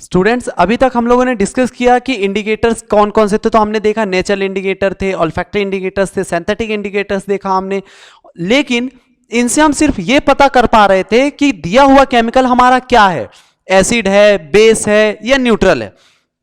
Students, अभी तक हम लोगों ने डिस्कस किया कि इंडिकेटर्स कौन कौन से थे। तो हमने देखा नेचुरल इंडिकेटर थे, ऑल्फैक्टरी इंडिकेटर्स थे, सिंथेटिक इंडिकेटर्स देखा हमने। लेकिन इनसे हम सिर्फ ये पता कर पा रहे थे कि दिया हुआ केमिकल हमारा क्या है, एसिड है, बेस है या न्यूट्रल है।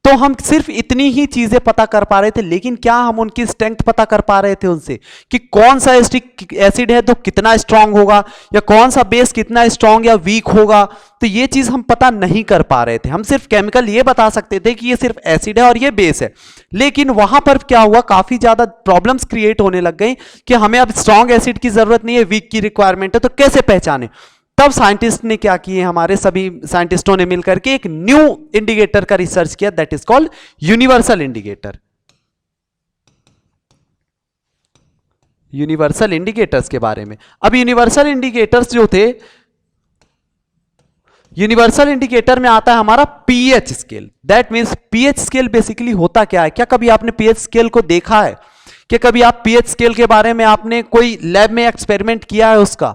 तो हम सिर्फ इतनी ही चीजें पता कर पा रहे थे, लेकिन क्या हम उनकी स्ट्रेंथ पता कर पा रहे थे उनसे कि कौन सा एसिड है तो कितना स्ट्रांग होगा, या कौन सा बेस कितना स्ट्रांग या वीक होगा। तो ये चीज हम पता नहीं कर पा रहे थे। हम सिर्फ केमिकल ये बता सकते थे कि ये सिर्फ एसिड है और ये बेस है। लेकिन वहां पर क्या हुआ, काफी ज्यादा प्रॉब्लम्स क्रिएट होने लग गई कि हमें अब स्ट्रांग एसिड की जरूरत नहीं है, वीक की रिक्वायरमेंट है, तो कैसे पहचाने। तब साइंटिस्ट ने क्या किए, हमारे सभी साइंटिस्टों ने मिलकर के एक न्यू इंडिकेटर का रिसर्च किया, that is called universal indicator. Universal indicators के बारे में, अब यूनिवर्सल इंडिकेटर्स जो थे, यूनिवर्सल इंडिकेटर में आता है हमारा pH scale. That means pH scale basically होता क्या है। क्या कभी आपने पीएच स्केल को देखा है? क्या कभी आप पीएच स्केल के बारे में आपने कोई लैब में एक्सपेरिमेंट किया है उसका?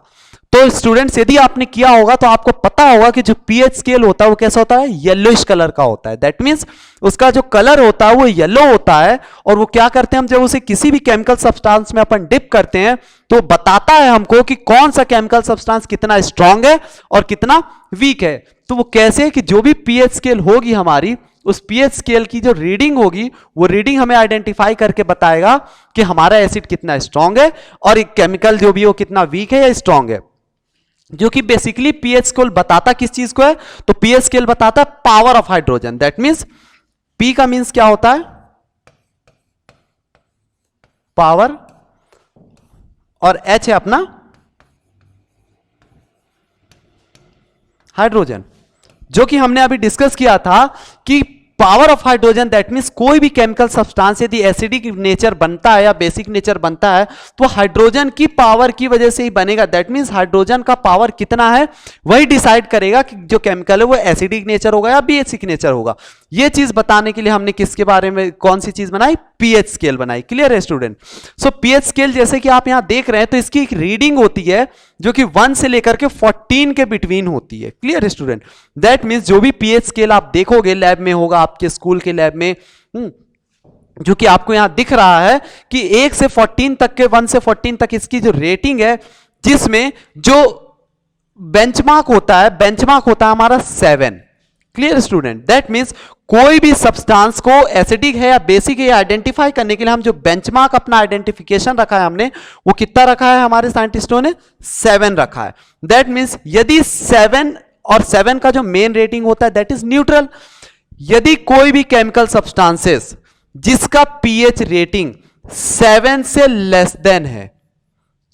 तो स्टूडेंट्स, यदि आपने किया होगा तो आपको पता होगा कि जो पीएच स्केल होता है वो कैसा होता है, येलोइश कलर का होता है। दैट मींस उसका जो कलर होता है वो येलो होता है। और वो क्या करते हैं, हम जब उसे किसी भी केमिकल सब्सटेंस में अपन डिप करते हैं तो बताता है हमको कि कौन सा केमिकल सब्सटेंस कितना स्ट्रांग है और कितना वीक है। तो वो कैसे कि जो भी पीएच स्केल होगी हमारी, उस पीएच स्केल की जो रीडिंग होगी वो रीडिंग हमें आइडेंटिफाई करके बताएगा कि हमारा एसिड कितना स्ट्रांग है और एक केमिकल जो भी वो कितना वीक है या स्ट्रांग है। जो कि बेसिकली पीएच स्केल बताता किस चीज को है, तो पीएच स्केल बताता है power of hydrogen. That means P का मींस क्या होता है, पावर, और एच है अपना हाइड्रोजन। जो कि हमने अभी डिस्कस किया था कि power of hydrogen, that means कोई भी केमिकल सब्सटेंस यदि एसिडिक नेचर बनता है या बेसिक नेचर बनता है तो हाइड्रोजन की पावर की वजह से ही बनेगा। दैट मींस हाइड्रोजन का पावर कितना है वही डिसाइड करेगा कि जो केमिकल है वो एसिडिक नेचर होगा या बेसिक नेचर होगा। ये चीज बताने के लिए हमने किसके बारे में, कौन सी चीज बनाई, पीएच स्केल बनाई। क्लियर है स्टूडेंट? सो पीएच स्केल जैसे कि आप यहां देख रहे हैं तो इसकी एक रीडिंग होती है जो कि 1 से लेकर के 14 के बिटवीन होती है। Clear student? दैट मींस जो भी पीएच स्केल आप देखोगे लैब में होगा, आपके स्कूल के लैब में, जो कि आपको यहां दिख रहा है कि 1 से 14 तक के, 1 से 14 तक इसकी जो रेटिंग है, जिसमें जो बेंचमार्क होता है हमारा 7। Clear student? दैट मींस कोई भी सब्सटेंस को एसिडिक है या बेसिक है आइडेंटिफाई करने के लिए हम जो बेंचमार्क अपना आइडेंटिफिकेशन रखा है हमने, वो कितना रखा है हमारे साइंटिस्टों ने, 7 रखा है। दैट मींस यदि 7 और 7 का जो मेन रेटिंग होता है दैट इज न्यूट्रल। यदि कोई भी केमिकल सब्सटेंसेस जिसका पीएच रेटिंग 7 से लेस देन है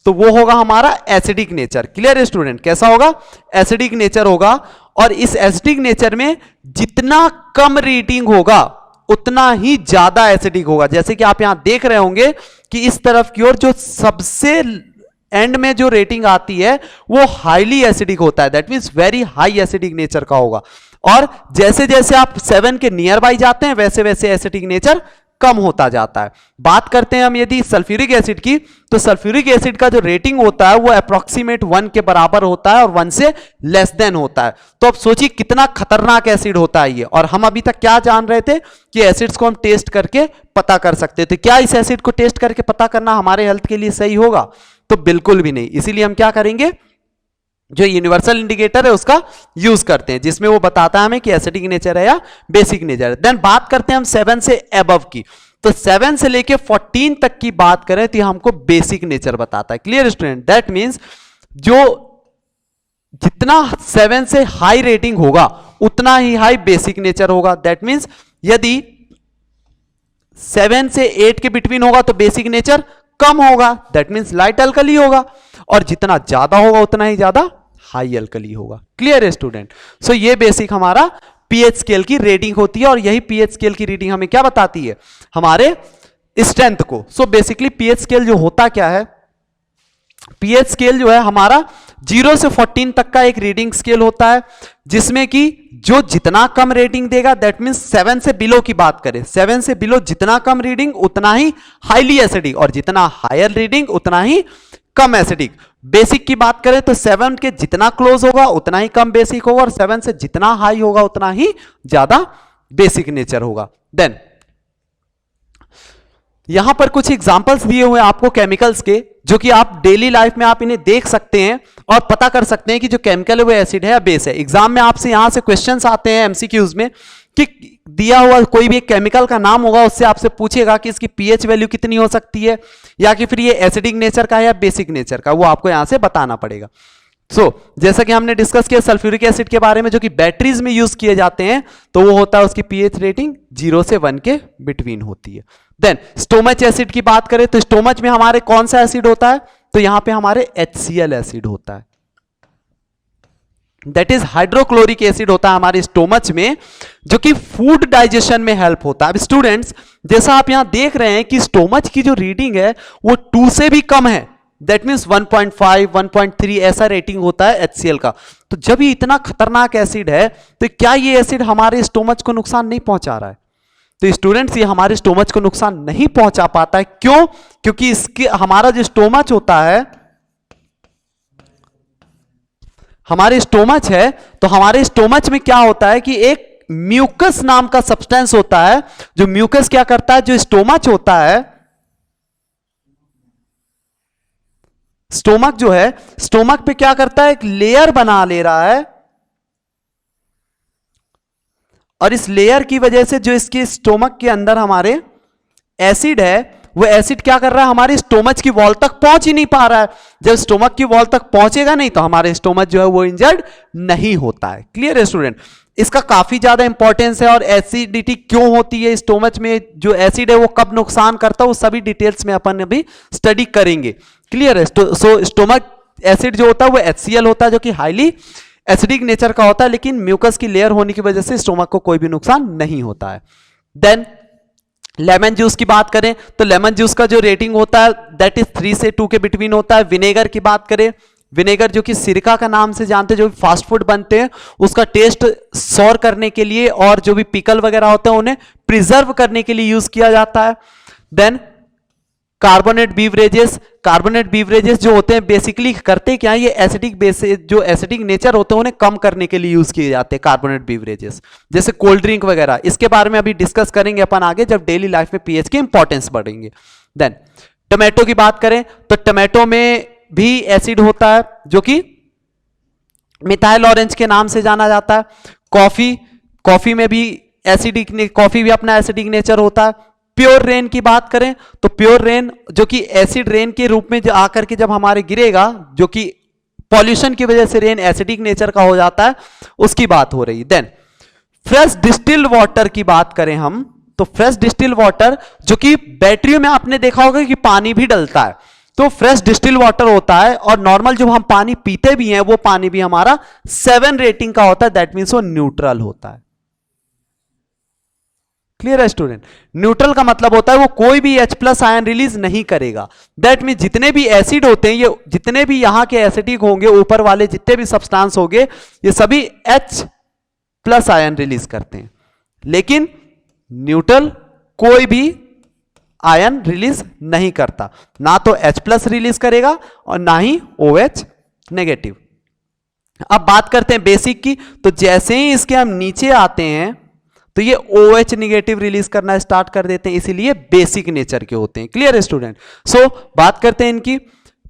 तो वो होगा हमारा एसिडिक नेचर। Clear student? कैसा होगा? एसिडिक नेचर होगा। और इस एसिडिक नेचर में जितना कम रेटिंग होगा उतना ही ज्यादा एसिडिक होगा। जैसे कि आप यहां देख रहे होंगे कि इस तरफ की ओर जो सबसे एंड में जो रेटिंग आती है वो हाईली एसिडिक होता है। That means very high acidic nature का होगा। और जैसे जैसे आप 7 के नियर बाई जाते हैं वैसे वैसे एसिडिक नेचर कम होता जाता है। बात करते हैं हम यदि सल्फ्यूरिक एसिड की, तो सल्फ्यूरिक एसिड का जो रेटिंग होता है वो अप्रोक्सीमेट 1 के बराबर होता है और 1 से लेस देन होता है। तो अब सोचिए कितना खतरनाक एसिड होता है ये। और हम अभी तक क्या जान रहे थे कि एसिड्स को हम टेस्ट करके पता कर सकते थे। क्या इस एसिड को टेस्ट करके पता करना हमारे हेल्थ के लिए सही होगा? तो बिल्कुल भी नहीं। इसीलिए हम क्या करेंगे, जो यूनिवर्सल इंडिकेटर है उसका यूज करते हैं, जिसमें वो बताता है हमें कि एसिडिक नेचर है या बेसिक नेचर है। देन बात करते हैं हम 7 से अबव की। तो 7 से लेके 14 तक की बात करें तो हमको बेसिक नेचर बताता है। Clear student? दैट मींस जो जितना 7 से हाई रेटिंग होगा उतना ही हाई बेसिक नेचर होगा। दैट मींस यदि 7 से 8 के बिटवीन होगा तो बेसिक नेचर कम होगा, दैट मींस लाइट अल्कली होगा। और जितना ज्यादा होगा उतना ही ज्यादा हाई अल्कली होगा। क्लियर है स्टूडेंट? सो ये बेसिक हमारा पीएच स्केल की रेटिंग होती है। और यही पीएच स्केल की रीडिंग हमें क्या बताती है, हमारे स्ट्रेंथ को। सो बेसिकली पीएच स्केल जो होता क्या है, पीएच स्केल जो है हमारा 0 से 14 तक का एक रीडिंग स्केल होता है, जिसमें कि जो जितना कम रेटिंग देगा, दैट मींस 7 से बिलो की बात करें, 7 से बिलो जितना कम रीडिंग उतना ही हाईली एसिडिक, और जितना हायर रीडिंग उतना ही कम एसिडिक। बेसिक की बात करें तो 7 के जितना क्लोज होगा उतना ही कम बेसिक होगा, और 7 से जितना हाई होगा उतना ही ज्यादा बेसिक नेचर होगा। देन यहां पर कुछ एग्जांपल्स दिए हुए हैं आपको केमिकल्स के, जो कि आप डेली लाइफ में आप इन्हें देख सकते हैं और पता कर सकते हैं कि जो केमिकल है वो एसिड है या बेस है। एग्जाम में आपसे यहां से क्वेश्चंस आते हैं एमसीक्यूज में कि दिया हुआ कोई भी एक केमिकल का नाम होगा, उससे आपसे पूछेगा कि इसकी पीएच वैल्यू कितनी हो सकती है, या कि फिर ये एसिडिक नेचर का है या बेसिक नेचर का, वो आपको यहां से बताना पड़ेगा। जैसा कि हमने डिस्कस किया सल्फ्यूरिक एसिड के बारे में, जो कि बैटरीज में यूज किए जाते हैं, तो वो होता है उसकी पीएच रेटिंग 0 से 1 के बिटवीन होती है। देन स्टोमच एसिड की बात करें तो स्टोमच में हमारे कौन सा एसिड होता है, तो यहां पे हमारे HCl एसिड होता है, दैट इज हाइड्रोक्लोरिक एसिड होता है हमारे स्टोमच में, जो कि फूड डाइजेशन में हेल्प होता है। अब स्टूडेंट्स जैसा आप यहां देख रहे हैं कि स्टोमच की जो रीडिंग है वो 2 से भी कम है, दैट मीन्स 1.5 1.3 ऐसा रेटिंग होता है HCl का। तो जब ये इतना खतरनाक एसिड है तो क्या ये एसिड हमारे स्टोमच को नुकसान नहीं पहुंचा रहा है? तो स्टूडेंट्स ये हमारे स्टोमच को नुकसान नहीं पहुंचा पाता है। क्यों? क्योंकि इसके हमारा जो स्टोमच होता है, हमारे स्टोमच है, तो हमारे स्टोमच में क्या होता है कि एक म्यूकस नाम का सब्सटेंस होता है, जो म्यूकस क्या करता है, जो स्टोमच होता है, स्टोमक जो है, स्टोमक पे क्या करता है, एक लेयर बना ले रहा है, और इस लेयर की वजह से जो इसके स्टोमक के अंदर हमारे एसिड है, वो एसिड क्या कर रहा है, हमारे स्टोमच की वॉल तक पहुंच ही नहीं पा रहा है। जब स्टोमक की वॉल तक पहुंचेगा नहीं तो हमारे स्टोमच जो है वो इंजर्ड नहीं होता है। क्लियर है स्टूडेंट? इसका काफी ज्यादा इंपॉर्टेंस है। और एसिडिटी क्यों होती है स्टोमच में, जो एसिड है वो कब नुकसान करता है, वो सभी डिटेल्स में अपन अभी स्टडी करेंगे। क्लियर है? सो स्टोमक एसिड जो होता है वो HCl होता है, जो कि हाईली एसिडिक नेचर का होता है, लेकिन म्यूकस की लेयर होने की वजह से स्टोमक को कोई भी नुकसान नहीं होता है। देन लेमन जूस की बात करें तो लेमन जूस का जो रेटिंग होता है दैट इज 3 से 2 के बिटवीन होता है। विनेगर की बात करें, विनेगर जो कि सिरका का नाम से जानते हैं, जो भी फास्ट फूड बनते हैं उसका टेस्ट सौर करने के लिए, और जो भी पिकल वगैरह होते हैं उन्हें प्रिजर्व करने के लिए यूज किया जाता है। Then carbonate beverages, carbonate beverages जो होते हैं बेसिकली करते क्या है, ये एसिडिक बेस जो एसिडिक नेचर होते हैं उन्हें कम करने के लिए यूज किए जाते हैं कार्बोनेट बीवरेजेस, जैसे कोल्ड ड्रिंक वगैरह। इसके बारे में अभी डिस्कस करेंगे अपन आगे जब डेली लाइफ में पीएच के इंपॉर्टेंस बढ़ेंगे। देन टोमेटो की बात करें तो टोमेटो में भी एसिड होता है, जो कि मिथाइल ऑरेंज के नाम से जाना जाता है। कॉफी, कॉफी में भी एसिडिक, कॉफी भी अपना एसिडिक नेचर होता है। प्योर रेन की बात करें तो प्योर रेन जो कि एसिड रेन के रूप में जो आकर के जब हमारे गिरेगा, जो कि पॉल्यूशन की वजह से रेन एसिडिक नेचर का हो जाता है, उसकी बात हो रही है। देन फ्रेश डिस्टिल्ड वाटर की बात करें हम तो फ्रेश डिस्टिल्ड वाटर जो कि बैटरियों में आपने देखा होगा कि पानी भी डलता है, तो फ्रेश डिस्टिल्ड वाटर होता है। और नॉर्मल जो हम पानी पीते भी हैं वो पानी भी हमारा 7 रेटिंग का होता है, दैट मीन्स वो न्यूट्रल होता है। क्लियर है स्टूडेंट? न्यूट्रल का मतलब होता है वो कोई भी H+ आयन रिलीज नहीं करेगा। दैट मीन जितने भी एसिड होते हैं, ये जितने भी यहां के एसिडिक होंगे, ऊपर वाले जितने भी सब्सटेंस होंगे, ये सभी H+ आयन रिलीज करते हैं, लेकिन न्यूट्रल कोई भी आयन रिलीज नहीं करता, ना तो H+ रिलीज करेगा और ना ही OH नेगेटिव। अब बात करते हैं बेसिक की, तो जैसे ही इसके हम नीचे आते हैं तो ये OH निगेटिव रिलीज करना स्टार्ट कर देते हैं, इसीलिए बेसिक नेचर के होते हैं। क्लियर है स्टूडेंट? सो बात करते हैं इनकी।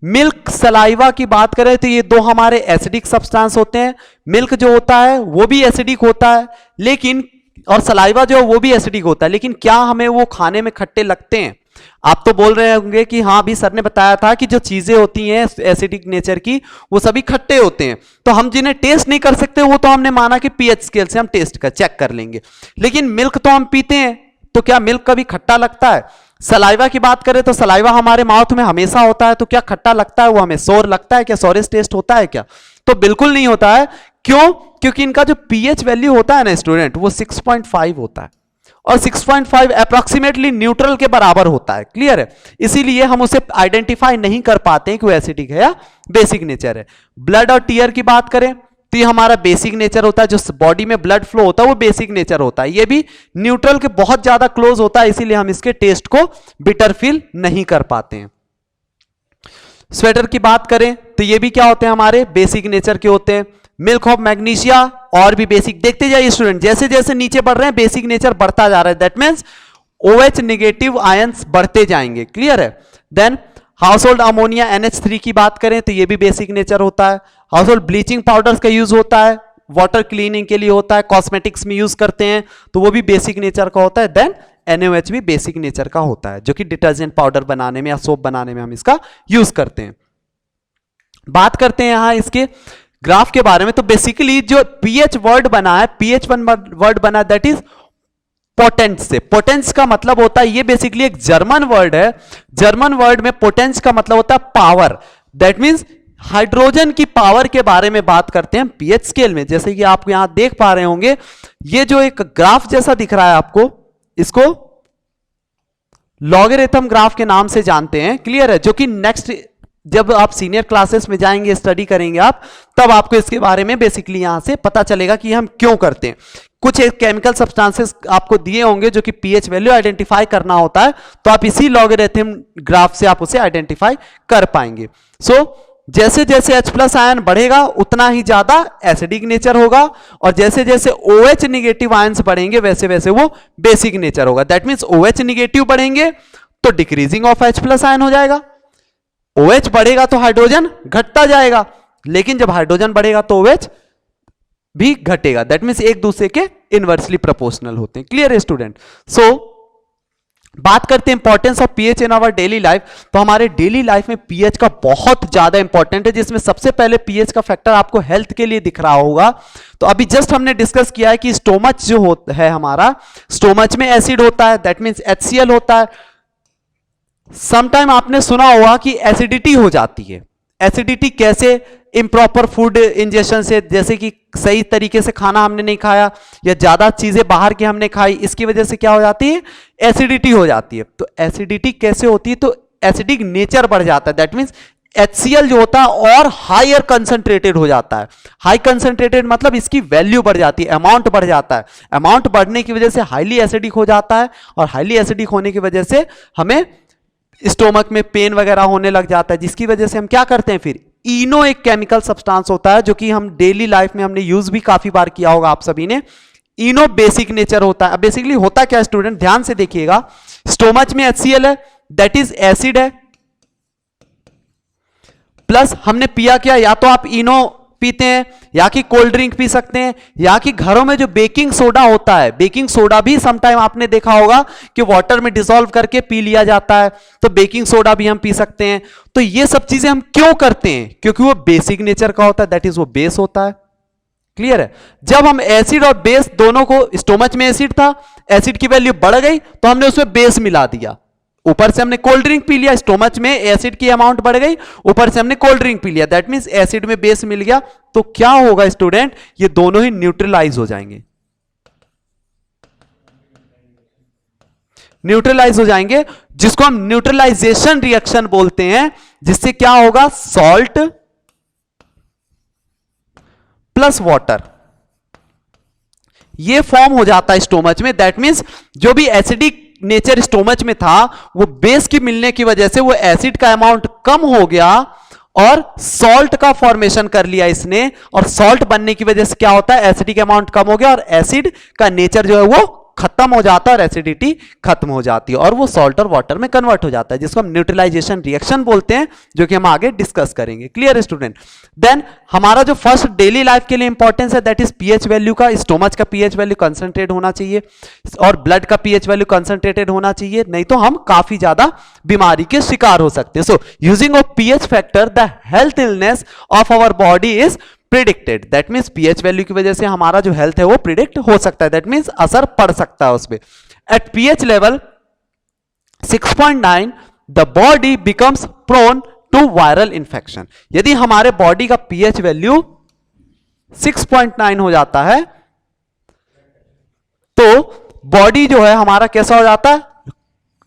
मिल्क, सलाइवा की बात करें तो ये दो हमारे एसिडिक सब्सटेंस होते हैं। मिल्क जो होता है वो भी एसिडिक होता है, लेकिन और सलाइवा जो है वो भी एसिडिक होता है, लेकिन क्या हमें वो खाने में खट्टे लगते हैं? आप तो बोल रहे होंगे कि हाँ भी सर ने बताया था कि जो चीजें होती हैं एसिडिक नेचर की वो सभी खट्टे होते हैं, तो हम जिन्हें टेस्ट नहीं कर सकते वो तो हमने माना कि पीएच स्केल से हम टेस्ट कर चेक कर लेंगे, लेकिन मिल्क तो हम पीते हैं, तो क्या मिल्क कभी खट्टा लगता है? सलाइवा की बात करें तो सलाइवा हमारे माउथ में हमेशा होता है, तो क्या खट्टा लगता है? वो हमें सोर लगता है क्या? सोरेस टेस्ट होता है क्या? तो बिल्कुल नहीं होता है। क्यों? क्योंकि इनका जो पीएच वैल्यू होता है ना स्टूडेंट, वो 6.5 होता है, और 6.5 अप्रॉक्सीमेटली न्यूट्रल के बराबर होता है। क्लियर है? इसीलिए हम उसे आइडेंटिफाई नहीं कर पाते हैं कि वो एसिडिक है या बेसिक नेचर है। ब्लड और टीयर की बात करें तो ये हमारा बेसिक नेचर होता है, जो बॉडी में ब्लड फ्लो होता है वो बेसिक नेचर होता है। ये भी न्यूट्रल के बहुत ज्यादा क्लोज होता है, इसीलिए हम इसके टेस्ट को बिटर फील नहीं कर पाते हैं। स्वेटर की बात करें तो ये भी क्या होते हैं, हमारे बेसिक नेचर के होते हैं। मिल्क ऑफ मैग्नीशिया और भी बेसिक, देखते जाइए स्टूडेंट, जैसे जैसे नीचे बढ़ रहे हैं बेसिक नेचर बढ़ता जा रहा है, that means OH negative ions बढ़ते जाएंगे, क्लियर है। Then house hold ammonia NH3 की बात करें तो ये भी बेसिक नेचर होता है। हाउस होल्ड ब्लीचिंग पाउडर्स का यूज होता है, वाटर क्लीनिंग के लिए होता है, कॉस्मेटिक्स में यूज करते हैं तो वो भी बेसिक नेचर का होता है। देन NaOH भी बेसिक नेचर का होता है, जो कि डिटर्जेंट पाउडर बनाने में या सोप बनाने में हम इसका यूज करते हैं। बात करते हैं यहां इसके ग्राफ के बारे में, तो बेसिकली जो pH वर्ड बना है, pH1 वर्ड बना है, दैट इज पोटेंस से। पोटेंस का मतलब होता है, ये बेसिकली एक जर्मन वर्ड है, जर्मन वर्ड में पोटेंस का मतलब होता है पावर। दैट मीन्स हाइड्रोजन की पावर के बारे में बात करते हैं pH स्केल में। जैसे कि आप यहां देख पा रहे होंगे, ये जो एक ग्राफ जैसा दिख रहा है आपको, इसको लॉगरिथम ग्राफ के नाम से जानते हैं, क्लियर है। जो कि नेक्स्ट जब आप सीनियर क्लासेस में जाएंगे, स्टडी करेंगे आप, तब आपको इसके बारे में बेसिकली यहां से पता चलेगा कि हम क्यों करते हैं। कुछ एक केमिकल सब्सटेंसेस आपको दिए होंगे जो कि pH वैल्यू आइडेंटिफाई करना होता है, तो आप इसी लॉगरिथम ग्राफ से आप उसे आइडेंटिफाई कर पाएंगे। जैसे जैसे H+ आयन बढ़ेगा उतना ही ज्यादा एसिडिक नेचर होगा, और जैसे जैसे OH नेगेटिव आयंस बढ़ेंगे वैसे वैसे वो बेसिक नेचर होगा। दैट मीन्स OH नेगेटिव बढ़ेंगे तो डिक्रीजिंग ऑफ H+ आयन हो जाएगा, OH बढ़ेगा तो हाइड्रोजन घटता जाएगा, लेकिन जब हाइड्रोजन बढ़ेगा तो OH भी घटेगा। दैट मीन्स एक दूसरे के इनवर्सली प्रोपोर्शनल होते हैं, क्लियर है स्टूडेंट। बात करते हैं importance of pH in our daily life, तो हमारे डेली लाइफ में pH का बहुत ज्यादा इंपॉर्टेंट है, जिसमें सबसे पहले pH का फैक्टर आपको हेल्थ के लिए दिख रहा होगा। तो अभी जस्ट हमने डिस्कस किया है कि स्टोमच जो है हमारा, स्टोमच में एसिड होता है, दैट मीन्स HCl होता है। समटाइम आपने सुना होगा कि एसिडिटी हो जाती है। एसिडिटी कैसे? इम्प्रॉपर फूड इंजेशन से, जैसे कि सही तरीके से खाना हमने नहीं खाया या ज्यादा चीजें बाहर की हमने खाई, इसकी वजह से क्या हो जाती है? एसिडिटी हो जाती है। तो एसिडिटी कैसे होती है? तो एसिडिक नेचर बढ़ जाता है, दैट मीन्स HCl जो होता है और हायर कंसंट्रेटेड हो जाता है। हाई कंसंट्रेटेड मतलब इसकी वैल्यू बढ़ जाती है, अमाउंट बढ़ जाता है। अमाउंट बढ़ने की वजह से हाईली एसिडिक हो जाता है, और हाईली एसिडिक होने की वजह से हमें स्टोमक में पेन वगैरह होने लग जाता है, जिसकी वजह से हम क्या करते हैं फिर? इनो एक केमिकल सब्सटेंस होता है जो कि हम डेली लाइफ में हमने यूज भी काफी बार किया होगा आप सभी ने। इनो बेसिक नेचर होता है। अब बेसिकली होता क्या स्टूडेंट, ध्यान से देखिएगा। स्टोमच में HCl है, दैट इज एसिड है, प्लस हमने पिया क्या? या तो आप इनो पीते हैं, या कि कोल्ड ड्रिंक पी सकते हैं, या कि घरों में जो बेकिंग सोडा होता है, बेकिंग सोडा भी समटाइम आपने देखा होगा कि वाटर में डिसॉल्व करके पी लिया जाता है, तो बेकिंग सोडा भी हम पी सकते हैं। तो ये सब चीजें हम क्यों करते हैं? क्योंकि वो बेसिक नेचर का होता है, दैट इज वो बेस होता है, क्लियर है। जब हम एसिड और बेस दोनों को, स्टोमच में एसिड था, एसिड की वैल्यू बढ़ गई तो हमने उसमें बेस मिला दिया, ऊपर से हमने कोल्ड ड्रिंक पी लिया, स्टोमच में एसिड की अमाउंट बढ़ गई, ऊपर से हमने कोल्ड ड्रिंक पी लिया, दैट मींस एसिड में बेस मिल गया। तो क्या होगा स्टूडेंट? ये दोनों ही न्यूट्रलाइज हो जाएंगे, न्यूट्रलाइज हो जाएंगे, जिसको हम न्यूट्रलाइजेशन रिएक्शन बोलते हैं, जिससे क्या होगा? सॉल्ट प्लस वाटर ये फॉर्म हो जाता है स्टोमच में। दैट मींस जो भी एसिडिक नेचर स्टोमच में था, वो बेस की मिलने की वजह से वो एसिड का अमाउंट कम हो गया और सॉल्ट का फॉर्मेशन कर लिया इसने, और सॉल्ट बनने की वजह से क्या होता है? एसिडिक अमाउंट कम हो गया और एसिड का नेचर जो है वो खत्म हो जाता है और एसिडिटी खत्म हो जाती है, और वो सॉल्ट और वाटर में कन्वर्ट हो जाता है, जिसको हम न्यूट्रलाइजेशन रिएक्शन बोलते हैं, जो कि हम आगे डिस्कस करेंगे, क्लियर स्टूडेंट। देन हमारा जो फर्स्ट डेली लाइफ के लिए इंपॉर्टेंस है, दैट इज pH वैल्यू का। स्टोमच का pH वैल्यू कंसंट्रेट होना चाहिए और ब्लड का pH वैल्यू कंसंट्रेटेड होना चाहिए, नहीं तो हम काफी ज्यादा बीमारी के शिकार हो सकते हैं। So using of pH factor the health illness of our body is predicted. That means pH value की वजह से हमारा जो हेल्थ है वो प्रिडिक्ट हो सकता है, दैट मीन्स असर पड़ सकता है उसमें। At pH level 6.9 the body becomes prone to viral infection. यदि हमारे बॉडी का pH वैल्यू 6.9 हो जाता है तो बॉडी जो है हमारा कैसा हो जाता है?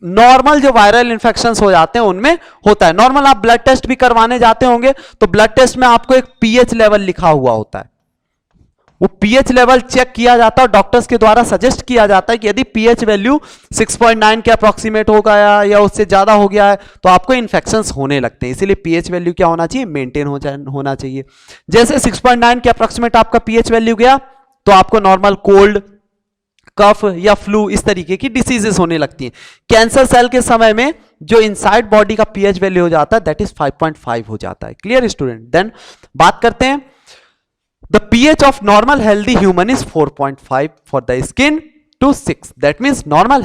नॉर्मल जो वायरल इंफेक्शंस हो जाते हैं उनमें होता है। नॉर्मल आप ब्लड टेस्ट भी करवाने जाते होंगे तो ब्लड टेस्ट में आपको एक pH लेवल लिखा हुआ होता है, वो पीएच लेवल चेक किया जाता है और डॉक्टर्स के द्वारा सजेस्ट किया जाता है कि यदि पीएच वैल्यू 6.9 के अप्रोक्सीमेट हो गया या उससे ज्यादा हो गया है तो आपको इन्फेक्शंस होने लगते हैं, इसीलिए पीएच वैल्यू क्या होना चाहिए, मेंटेन होना चाहिए। जैसे 6.9 के अप्रोक्सीमेट आपका पीएच वैल्यू गया तो आपको नॉर्मल कोल्ड, कफ या फ्लू इस तरीके की डिसीजेस होने लगती हैं। कैंसर सेल के समय में जो इनसाइड बॉडी का पीएच वैल्यू हो जाता है दैट इज 5.5 हो जाता है। Clear student? देन बात करते हैं the pH of normal healthy human is 4.5 for the skin to 6, that means normal